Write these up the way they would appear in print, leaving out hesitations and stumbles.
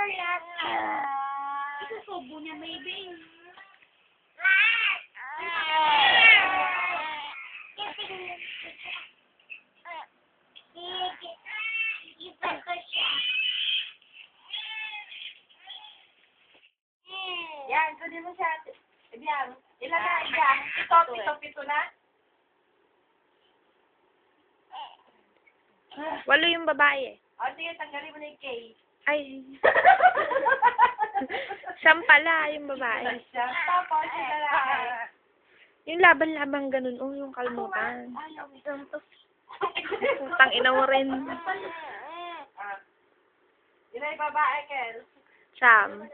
yan. Isusubo niya, maybe. Yan, kunin mo siya. Yan. Ilan na, yan. Pito na. Walo yung babae eh. O, sige, tanggalin mo na yung K. Ay. Siyam pala yung babae. Tapos, yung lalaki. Yung laban-laban ganun. Oh, yung kalmutan. Ayaw, ito. Tang ina mo rin. Yun ay babae, Kel. Sam.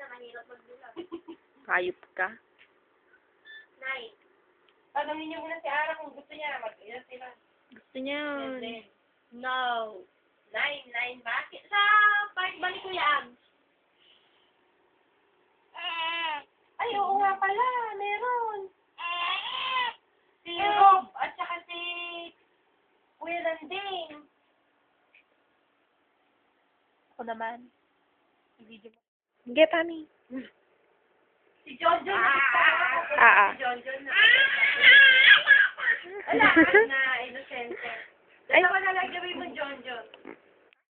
Hayop ka. Tanongin niyo muna si Ara kung gusto niya. Mag-ilan sila. Gusto niya yun. No. 9. Bakit? Sa park ba ni Kuya Ang? Ay, oo nga pala. Meron. Si Rob at saka si Kuya Landing. Ako naman. Get Mami. Si Jojo na. Si Jojo na. Wala ka na, inosente. Ay. Dalawa na lang gawin mo, Jojo.